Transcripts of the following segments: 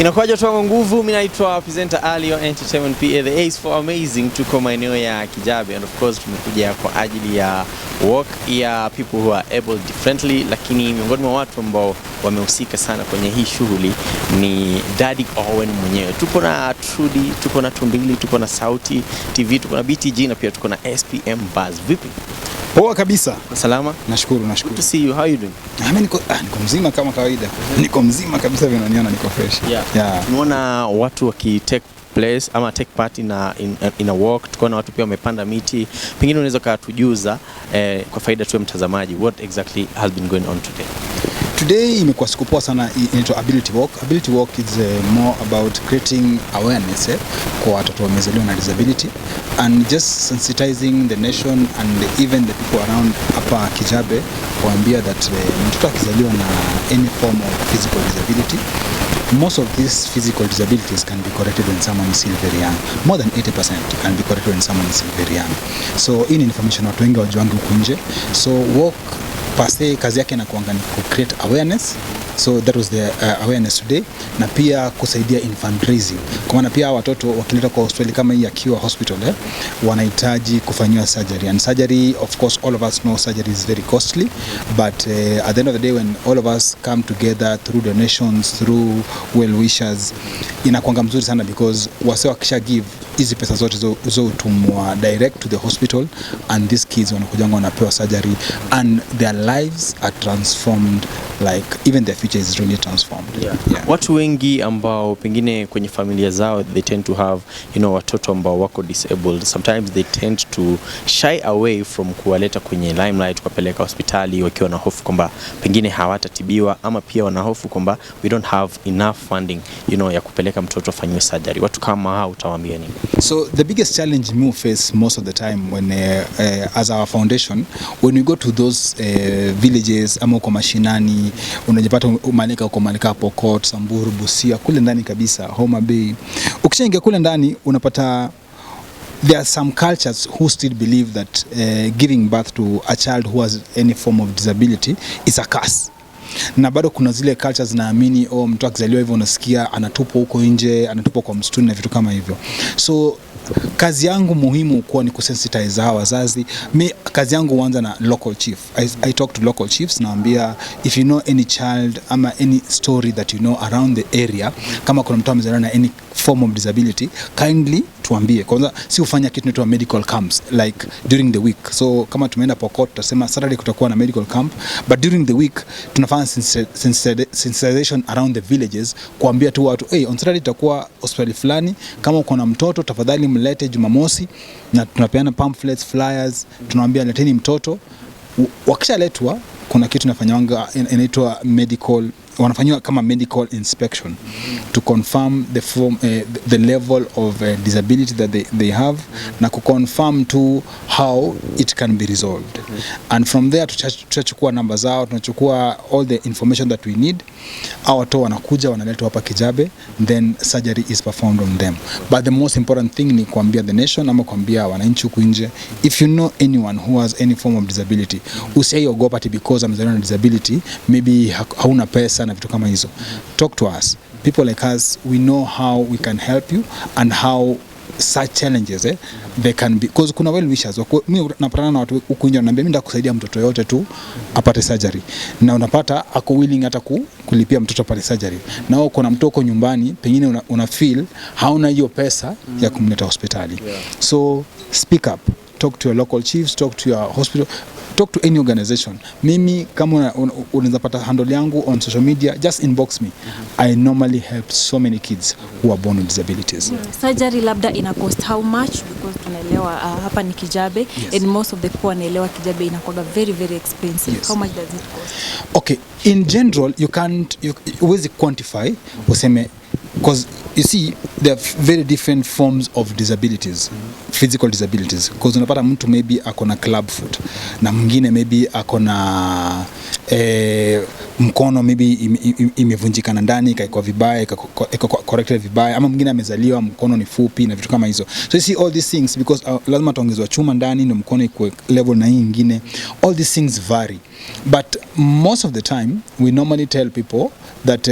Inakuaje tuango nguvu, mimi naitwa presenter Ali wa Entertainment PA, the Ace for Amazing. Tuko maeneo ya Kijabe and of course tumekuja kwa ajili ya walk ya people who are able differently, lakini miongoni mwa watu ambao wamehusika sana kwenye hii shughuli ni Daddy Owens mwenyewe. Tuko na Trudy, tuko na Tumbili, tuko na Sauti TV, tuko na BTG na pia tuko na SPM Buzz. Vipi? Poa kabisa. Salama? Nashukuru. Good to see you. How are you doing? Mimi niko mzima kama kawaida. Niko mzima kabisa, vinaniona niko fresh. Yeah. Tunaona watu take place ama take part in a walk. Tukaona watu pia wamepanda miti. Pengine unaweza kutujuza kwa faida tu ya mtazamaji, what exactly has been going on today? Today imekuwa siku poa sana into ability walk. Ability walk is more about creating awareness kwa watoto wamezaliwa na disability and just sensitizing the nation and even the people around hapa Kijabe kuambia that mtoto akizaliwa na any form of physical disability, most of these physical disabilities can be corrected when someone is still very young. More than 80% can be corrected when someone is still very young. So hii ni information watu wengi wajuangi huku nje. So walk per se kazi yake inakuanga ni ku create awareness. So that was the awareness today, na pia kusaidia in fundraising. Kwa maana pia watoto wakileta kwa hospitali kama hii akiwa hospital wanahitaji kufanywa surgery, and surgery, of course all of us know surgery is very costly, but at the end of the day when all of us come together through donations, through well wishers, inakuanga mzuri sana because wase wakisha give hizi pesa zote zotumwa direct to the hospital and these kids wanakuja wanapewa surgery and their lives are transformed, like even their future is really transformed. Watu wengi ambao pengine kwenye familia zao they tend to have watoto ambao wako disabled, sometimes they tend to shy away from kuwaleta kwenye limelight, kuwapeleka hospitali wakiwa na hofu kwamba pengine hawatatibiwa, ama pia wana hofu kwamba we don't have enough funding ya kupeleka mtoto afanywe surgery. Watu kama hao utawaambia nini? So the biggest challenge we face most of the time when as our foundation, when we go to those villages ama uko mashinani, unajipata uko Malika, Pokot, Samburu, Busia, kule ndani kabisa, Homa Bay. Ukishaingia kule ndani unapata there are some cultures who still believe that giving birth to a child who has any form of disability is a curse. Na bado kuna zile cultures naamini mtu akizaliwa hivyo unasikia anatupwa huko nje, anatupwa kwa msituni na vitu kama hivyo. So kazi yangu muhimu kwa ni kusensitize hawa wazazi. Kazi yangu huanza na local chief. I talk to local chiefs, naambia if you know any child ama any story that you know around the area, kama kuna mtu amezaliwa na any form of disability, kindly tuambie. Kwanza si ufanya kitu inaitwa medical camps like during the week. So kama tumeenda Pokot tutasema Saturday kutakuwa na medical camp, but during the week tunafanya sensitization around the villages, kuambia tu watu on Saturday tutakuwa hospitali fulani, kama uko na mtoto tafadhali mlete Jumamosi, na tunapeana pamphlets, flyers, tunawaambia leteni mtoto. Wakishaletwa kuna kitu nafanyanga inaitwa medical, wanafanywa kama medical inspection to confirm the level of disability that they have, na ku confirm to how it can be resolved. And from there tutachukua namba zao, tunachukua all the information that we need. Hao watu wanakuja wanaletwa hapa Kijabe, then surgery is performed on them. But the most important thing ni kuambia the nation ama kuambia wananchi huku nje, if you know anyone who has any form of disability, usiogopa because amezaliwa na disability, maybe hauna pesa na vitu kama hizo. Talk to us. People like us, we know how we can help you and how such challenges they can be, because kuna well wishers. Mimi napatana na watu huku nje wananiambia mimi ndakusaidia mtoto yote tu apate surgery, na unapata ako willing hata kulipia mtoto apate surgery, na uko na mtoko nyumbani pengine una feel hauna hiyo pesa ya kumleta hospitali. So speak up, talk to your local chiefs, talk to your hospital, talk to any organization. Mimi kama unaweza pata handle yangu on social media, just inbox me. I normally help so many kids who are born with disabilities. Surgery labda ina cost how much? Because tunaelewa hapa ni Kijabe, and most of the people wanaelewa Kijabe inakuwa very very expensive. How much does it cost? Okay, in general you always quantify useme, because you see there are very different forms of disabilities, physical disabilities, because unapata mtu maybe akona club foot na mwingine maybe akona mkono maybe imevunjikana ndani ikaikuwa vibaya ikaikuwa corrected vibaya, ama mwingine amezaliwa mkono ni fupi na vitu kama hizo. So you see all these things because lazima tuongezwe chuma ndani ndio mkono ikuwe level na hii nyingine. All these things vary, but most of the time we normally tell people that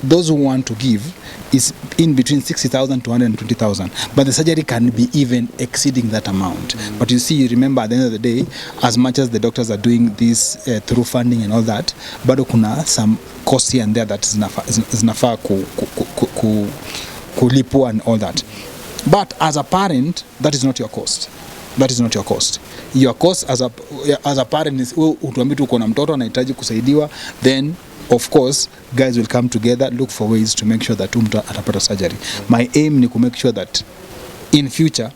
those who want to give is in between 60,000 to 120,000, but the surgery can be even exceeding that amount. But you see, remember at the end of the day, as much as the doctors are doing this through funding and all that, bado kuna some cost here and there that zinafaa kulipwa and all that. But as a parent, that is not your cost. That is not your cost. Your cost as a parent is utuambie tu uko na mtoto anahitaji kusaidiwa, then of course guys will come together, look for ways to make sure that mtu atapata surgery. My aim ni ku make sure that in future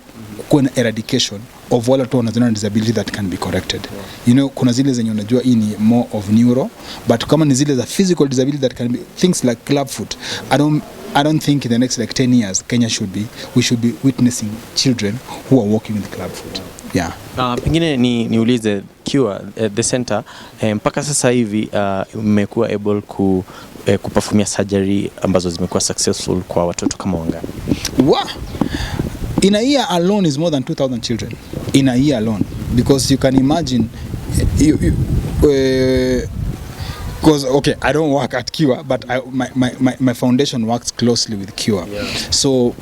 kuna eradication of wale watu wana disability that can be corrected. You know, kuna zile zenye unajua hii ni more of neuro, but kama ni zile za physical disability that can be things like clubfoot, I don't think in the next like 10 years Kenya we should be witnessing children who are walking with clubfoot. Yeah. Pengine niulize Cure the center mpaka sasa hivi mmekuwa able kuperformia surgery ambazo zimekuwa successful kwa watoto kama wangapi? In a year alone is more than 2,000 children. In a year alone, because you can imagine because okay, I don't work at Cure, but my foundation works closely with Cure. Yeah. So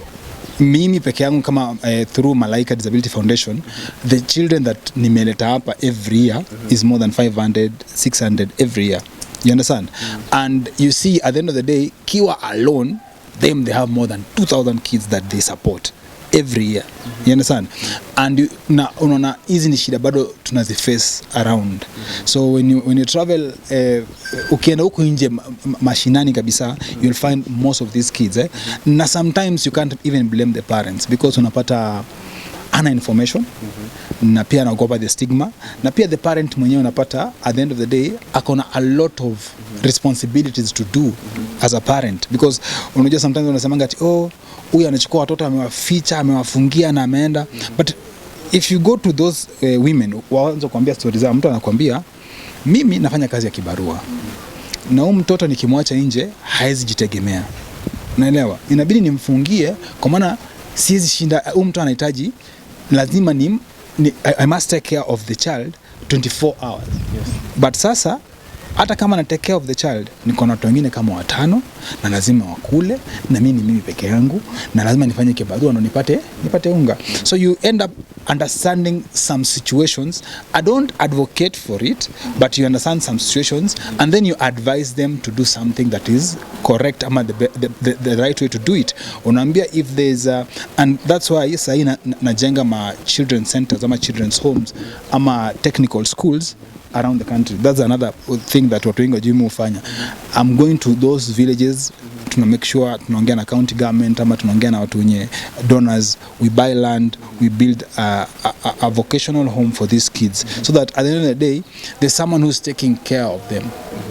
mimi peke yangu kama through Malaika Disability Foundation, the children that nimeleta hapa every year is more than 500, 600 every year. You understand? And you see, at the end of the day, Cure alone, they have more than 2,000 kids that they support every year. You understand? And unaona hizi ni shida bado tunaziface around. So when you travel ukienda huko nje mashinani kabisa, you'll find most of these kids na sometimes you can't even blame the parents because unapata ana information na pia anaogopa the stigma, na pia the parent mwenyewe unapata at the end of the day akona a lot of responsibilities to do as a parent, because unajua sometimes unasemanga ati huyu anachukua watoto amewaficha amewafungia na ameenda, but if you go to those women waanze kuambia stories zao, mtu anakuambia mimi nafanya kazi ya kibarua na huyu mtoto nikimwacha nje haizi jitegemea, unaelewa, inabidi nimfungie kwa maana siwezi shinda, huyu mtu anahitaji lazima I must take care of the child 24 hours. Yes. But sasa hata kama na take care of the child niko na watu wengine kama 5 na lazima wakule, na mimi peke yangu na lazima nifanye kibarua ndo nipate unga. So you end up understanding some situations. I don't advocate for it, but you understand some situations and then you advise them to do something that is correct ama the right way to do it. Unaambia if there's and that's why sahi najenga ma children centers ama children's homes ama technical schools around the country. That's another thing that watu wengi wajimu ufanya. I'm going to those villages, tuna make sure tunaongea na county government ama tunaongea na watu wenye donors, we buy land, we build a vocational home for these kids so that at the end of the day there's someone who's taking care of them.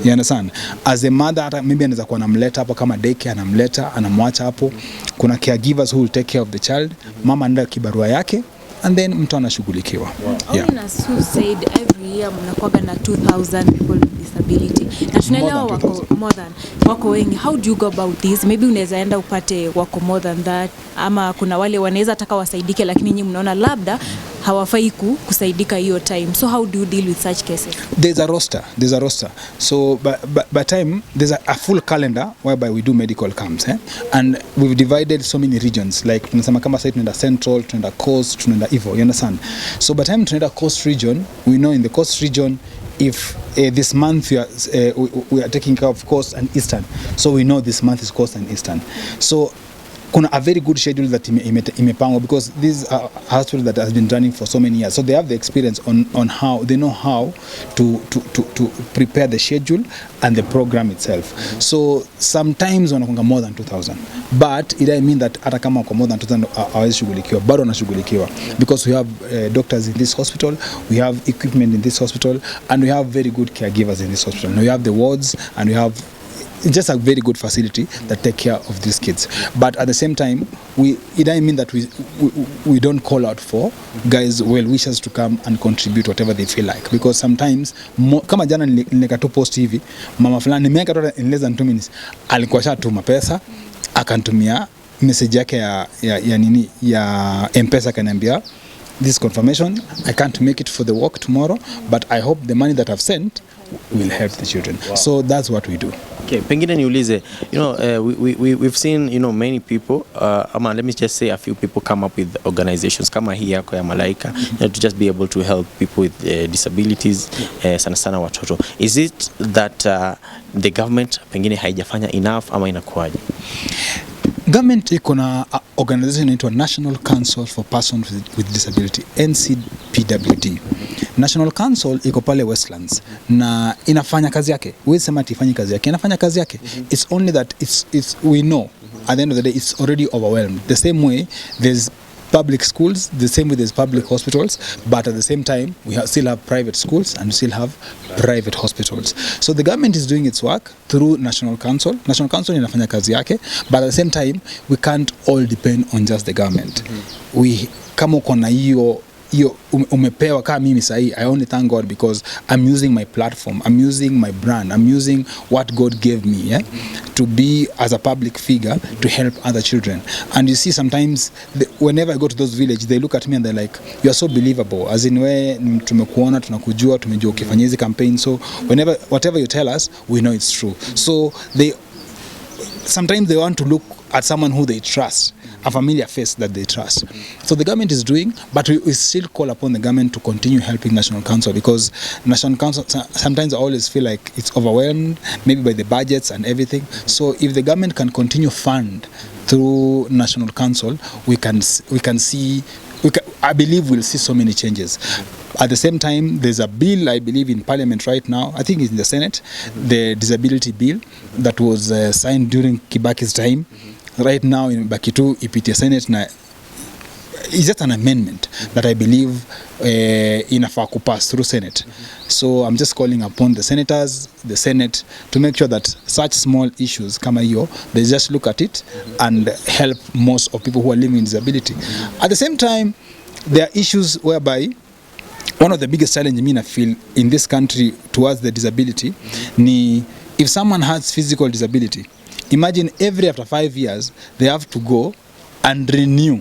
You understand? As a mother maybe anaweza kuwa anamleta hapo kama daycare, anamleta anamwacha hapo, kuna caregivers who will take care of the child, mama anaenda kibarua yake and then mtu anashughulikiwa. Yeah. Owens said every year mnakuwa na 2,000 people with disability. Na tunaelewa wako wengi. How do you go about this? Maybe unaweza enda upate wako more than that, ama kuna wale wanaweza taka wasaidike lakini nyinyi mnaona labda hawafai kusaidika hiyo time. So how do you deal with such cases? There's a roster. So by time there's a full calendar whereby we do medical camps and we've divided so many regions, like tunasema kama sasa tunaenda central, tunaenda coast, tunaenda hivyo, you understand? So by time tunaenda coast region, we know in the coast region if this month we are taking care of coast and eastern, so we know this month is coast and eastern. So kuna a very good schedule that imepangwa because this is a hospital that has been running for so many years, so they have the experience on how they know how to prepare the schedule and the program itself. So sometimes wanakunga more than 2,000, but it doesn't mean that hata kama kwa more than 2,000 hawezi shughulikiwa, bado wanashughulikiwa because we have doctors in this hospital, we have equipment in this hospital, and we have very good caregivers in this hospital. Now we have the wards and we have it's just a very good facility that take care of these kids. But at the same time, it doesn't mean that we don't call out for guys well-wishers to come and contribute whatever they feel like, because sometimes kama jana nileka tu post hivi, mama fulani nimeweka tu in less than 2 minutes alikuwa shatuma pesa, akantumia message yake ya M-Pesa, kaniambia this confirmation, I can't make it for the walk tomorrow, but I hope the money that I've sent will help the children. Wow. So that's what we do. Okay, pengine niulize, we've seen, many people, let me just say a few people come up with organizations kama hii yako ya Malaika, to just be able to help people with disabilities, sana sana watoto. Is it that the government pengine haijafanya enough ama inakuaje? Government iko na organization inaitwa National Council for Persons with Disability, NCPWD. National Council iko pale Westlands na inafanya kazi yake. Wewe sema tifanye kazi yake, inafanya kazi yake. It's only that we know at the end of the day it's already overwhelmed. The same way there's public schools, the same way there's public hospitals, but at the same time we still have private schools and we still have private hospitals. So the government is doing its work through National Council. National Council inafanya kazi yake, but at the same time we can't all depend on just the government. We kama uko na hiyo umepewa kama mimi sahi, I only thank God because I'm using my platform, I'm using my brand, I'm using what God gave me, to be as a public figure to help other children. And you see sometimes whenever I go to those villages, they look at me and they're like, you are so believable, as in we tumekuona, tunakujua, tumejua ukifanya hizi campaign, so whatever you tell us, we know it's true. So sometimes they want to look at someone who they trust, a familiar face that they trust. So the government is doing, but we still call upon the government to continue helping National Council, because National Council sometimes I always feel like it's overwhelmed, maybe by the budgets and everything. So if the government can continue fund through National Council, we can see. I believe we'll see so many changes. At the same time, there's a bill, I believe, in Parliament right now. I think it's in the Senate, the disability bill that was signed during Kibaki's time. Right now in Bakitu, ipitia Senate na it's just an amendment that I believe inafaa kupass through Senate. So I'm just calling upon the senators, the Senate, to make sure that such small issues kama hiyo, they just look at it and help most of people who are living with disability. At the same time, there are issues whereby one of the biggest challenges I feel in this country towards the disability ni if someone has physical disability, imagine after 5 years they have to go and renew.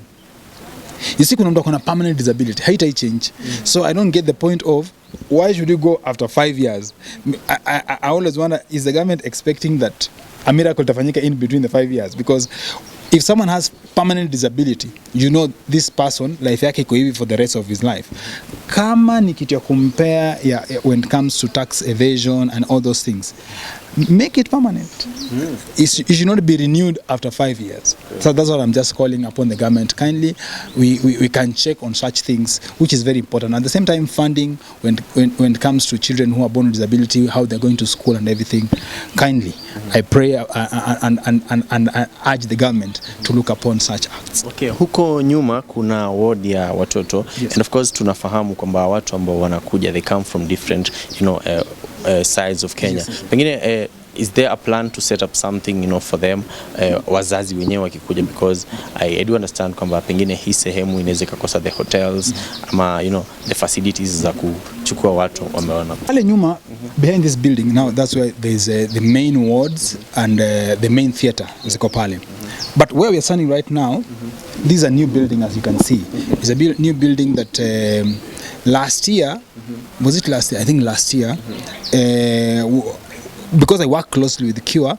You see, kuna mtu akona permanent disability, haitai change. So I don't get the point of why should you go after 5 years? I always wonder, is the government expecting that a miracle tafanyika in between the 5 years? Because if someone has permanent disability, this person life yake iko hivi for the rest of his life. Kama ni kitu ya compare when it comes to tax evasion and all those things, make it permanent. It should not be renewed after 5 years. So that's what I'm just calling upon the government. Kindly, we can check on such things, which is very important. At the same time, funding when it comes to children who are born with disability, how they're going to school and everything. Kindly, I pray and urge the government to look upon such acts. Okay, huko nyuma kuna ward ya watoto. Yes. And of course tunafahamu kwamba watu ambao wanakuja, they come from different sides of Kenya. Yes. Pengine is there a plan to set up something for them, wazazi wenyewe wakikuja, because I do understand kwamba pengine hii sehemu inaweza kukosa the hotels ama the facilities za kuchukua watu wameona pale nyuma. Behind this building now, that's where there's the main wards and the main theater ziko pale. But where we are standing right now, this is a new building, as you can see. It's a new building that last year, was it last year? I think last year, because I work closely with the Cure,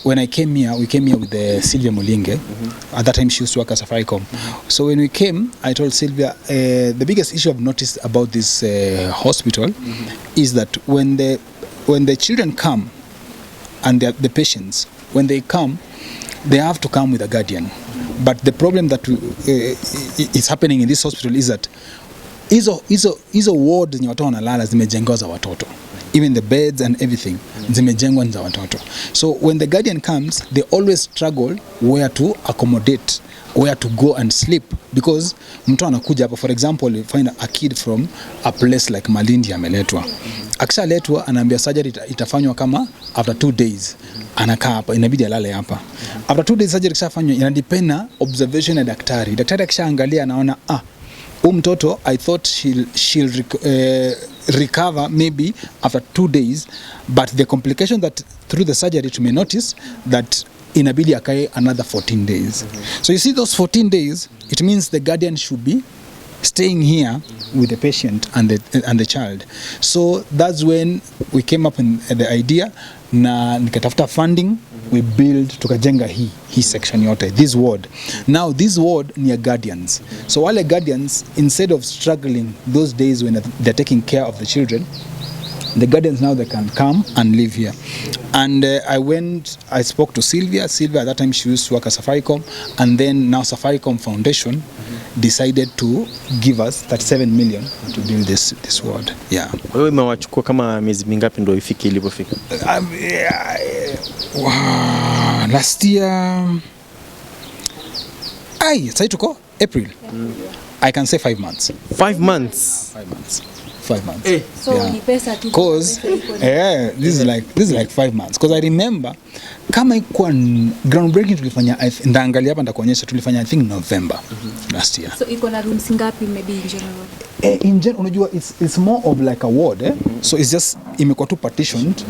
when I came here, we came here with Sylvia Mulinge. At that time, she used to work at Safaricom. So when we came, I told Sylvia, the biggest issue I've noticed about this hospital is that when the children come and the patients, when they come, they have to come with a guardian. But the problem that is happening in this hospital is that hizo ward zenye watoto wanalala zimejengwa za watoto. Even the beds and everything zimejengwa za watoto. So when the guardian comes, they always struggle where to accommodate, where to go and sleep, because mtu anakuja hapa, for example, you find a kid from a place like Malindi ameletwa, Akishaletwa anaambia surgery itafanywa kama after 2 days. Anakaa hapa, inabidi alale hapa. After 2 days surgery kishafanywa, inadepend na observation ya daktari. Daktari akishaangalia anaona mtoto I thought she'll recover maybe after 2 days, but the complication that through the surgery to may notice that inabidi akae another 14 days. So you see those 14 days, it means the guardian should be staying here with the patient and the child. So that's when we came up with the idea, na nikatafuta funding, we build, tukajenga hii section yote, this ward. Now this ward ni ya guardians. So wale guardians, instead of struggling those days when they're taking care of the children, the guardians now they can come and live here. And I spoke to Sylvia at that time she used to work at Safaricom, and then now Safaricom Foundation decided to give us 37 million to build this ward. Yeah. Wewe imewachukua kama miezi mingapi ndio ifike ilipofika? Last year sasa tuko April. I can say 5 months. 5 months. 5 months. 5 months. So ni pesa tu. Because this is like 5 months. Because I remember kama ikuwa groundbreaking tulifanya, ndaangalia hapa ndakuonyesha, tulifanya I think November last year. So iko na rooms ngapi maybe in general? In general unajua it's more of like a ward, so it's just imekuwa tu partitioned.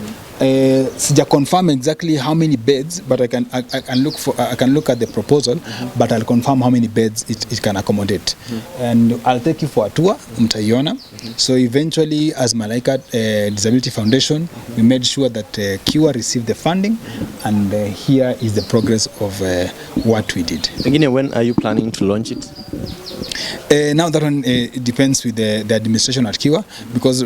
Sija confirm exactly how many beds, but I can look at the proposal, but I'll confirm how many beds it can accommodate. And I'll take you for a tour, mtaiona. So eventually as Malaika Disability Foundation, we made sure that KIWA received the funding, and here is the progress of what we did. Pengine, when are you planning to launch it? Now that one depends with the administration at KIWA, because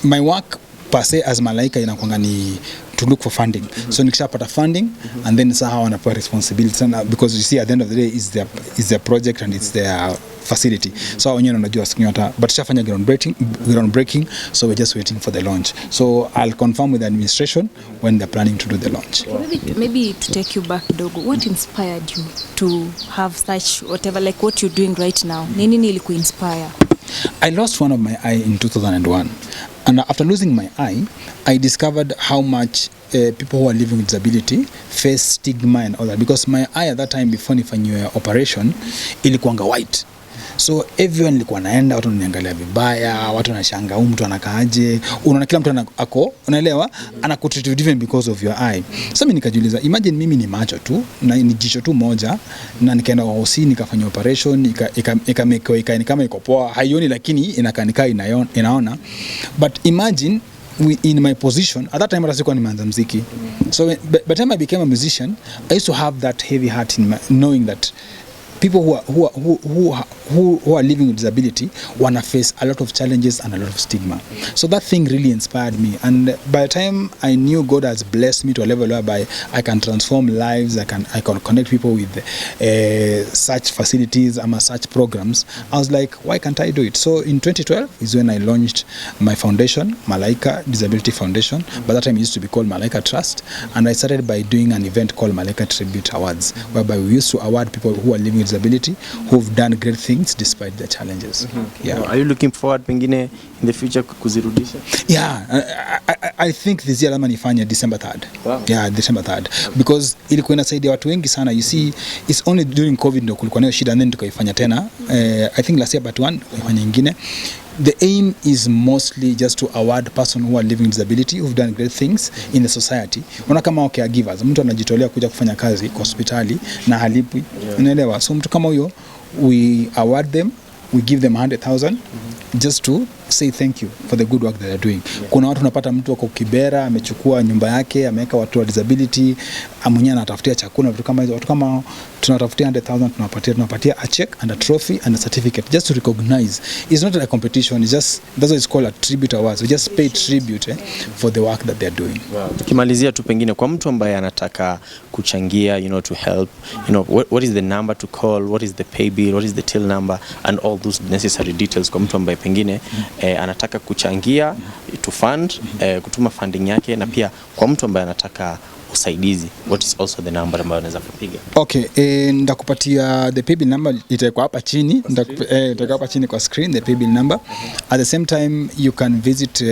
my work per se as Malaika inakuanga ni to look for funding. So nikishapata funding, and then sasa wanapewa responsibility, because you see at the end of the day is their project and it's their facility. So wenyewe wanajua sikinyota, but shafanya groundbreaking, so we're just waiting for the launch. So I'll confirm with the administration when they're planning to do the launch. Maybe to take you back dogo, what inspired you to have such whatever, like what you're doing right now? Nini ilikuinspire? I lost one of my eye in 2001, and after losing my eye, I discovered how much people who are living with disability face stigma and all that, because my eye at that time before nifanywe operation ilikuanga white. So everyone ilikuwa naenda, watu wananiangalia vibaya, watu wanashanga huyu mtu anakaaje, unaona kila mtu ako, unaelewa, anakutreat different because of your eye. Sasa mimi nikajiuliza, imagine mimi ni macho tu na ni jicho tu moja, na nikaenda kwa hosi nikafanya operation, ikamekwa kama iko poa, haioni lakini inakaa inaona. But imagine in my position at that time, I nimeanza muziki. So by the time I became a musician, I used to have that heavy heart in knowing that people who are living with disability wanna face a lot of challenges and a lot of stigma. So that thing really inspired me, and by the time I knew God has blessed me to a level whereby I can transform lives, I can connect people with such facilities and such programs, I was like, why can't I do it? So in 2012 is when I launched my foundation, Malaika Disability Foundation. By that time it used to be called Malaika Trust, and I started by doing an event called Malaika Tribute Awards, whereby we used to award people who are living with disability who've done great things despite their challenges. Yeah. Are you looking forward pengine in the future kuzirudisha? Yeah, I think this year lazima nifanye December 3rd. Wow. Yeah, December 3rd. Because ilikuwa inasaidia watu wengi sana. You see, it's only during COVID ndio kulikuwa nayo shida, and then tukaifanya tena. I think last year but one ifanya nyingine. The aim is mostly just to award person who are living with disability who've done great things in the society. Unaona kama caregivers, mtu anajitolea kuja kufanya kazi kwa hospitali na halipwi. Unaelewa? So mtu kama huyo, we award them, we give them 100,000 just to say thank you for the good work that they're doing. Kuna watu unapata mtu wako Kibera amechukua nyumba yake ameweka watu wa disability, mwenyewe anatafutia chakula, vitu kama hizo. Watu kama tunatafutia 100,000 tunapatia a check and a trophy and a certificate just to recognize. It's not a competition, it's just, that's why it's called a tribute awards. We just pay tribute for the work that they're doing. Kimalizia tu pengine kwa mtu ambaye anataka kuchangia, to help, what is the number to call, what is the pay bill, what is the till number, and all those necessary details kwa mtu ambaye pengine anataka kuchangia to fund, kutuma funding yake, na pia kwa mtu ambaye anataka usaidizi, what is also the number ambayo unaweza kupiga? Okay, ndakupatia the paybill number, itakuwa hapa chini, itakuwa hapa chini kwa screen, the paybill number. At the same time you can visit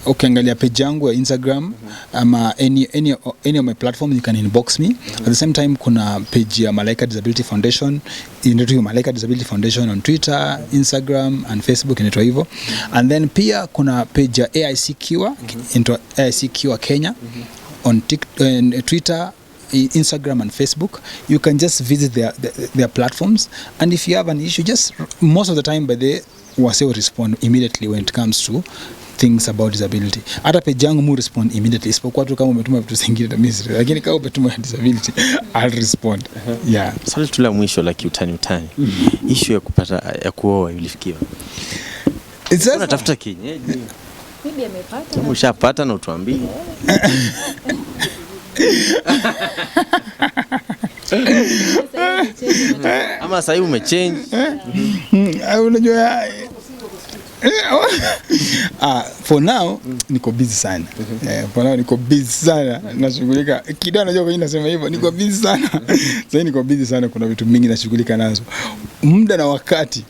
ukiangalia page yangu ya Instagram ama any of my platform, you can inbox me. At the same time kuna page ya Malaika Disability Foundation, inaitwa Malaika Disability Foundation on Twitter, Instagram and Facebook, inaitwa hivyo. And then pia kuna page ya AIC Kiwa, into AIC Kiwa Kenya on Twitter, Instagram and Facebook. You can just visit their platforms, and if you have an issue, just most of the time by the wase respond immediately when it comes to things about disability. Hata page yangu mu respond immediately, isipokuwa tu kama umetuma vitu zingine na mimi, lakini kama umetuma disability I'll respond. Yeah. Swali tu la mwisho la kiutani issue ya kupata ya kuoa ulifikiwa? Unatafuta kienyeji? Maybe amepata. Umeshapata na utuambie. Ama sasa hivi umechange? Unajua for now niko busy sana. For now niko busy sana, nashughulika kidogo. Unajua kwa nini nasema hivyo? Niko busy sana. Sasa niko busy sana, kuna vitu mingi nashughulika nazo. Muda na wakati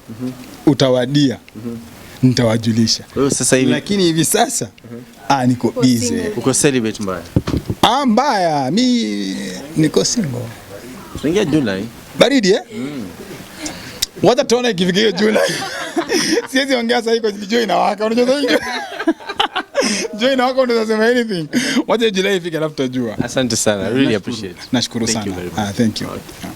utawadia, nitawajulisha. Wewe sasa hivi, lakini hivi sasa niko busy. Uko celibate mbaya? Mbaya, mi niko single. Tunaingia Julai. Baridi Wacha tuone ikifikia Julai. Siwezi ongea sasa, iko jua inawaka. Unajua sasa jua inawaka, unaweza sema anything. Wacha Julai ifike alafu tutajua. Asante sana. I really appreciate. Nashukuru sana. Thank you. Okay.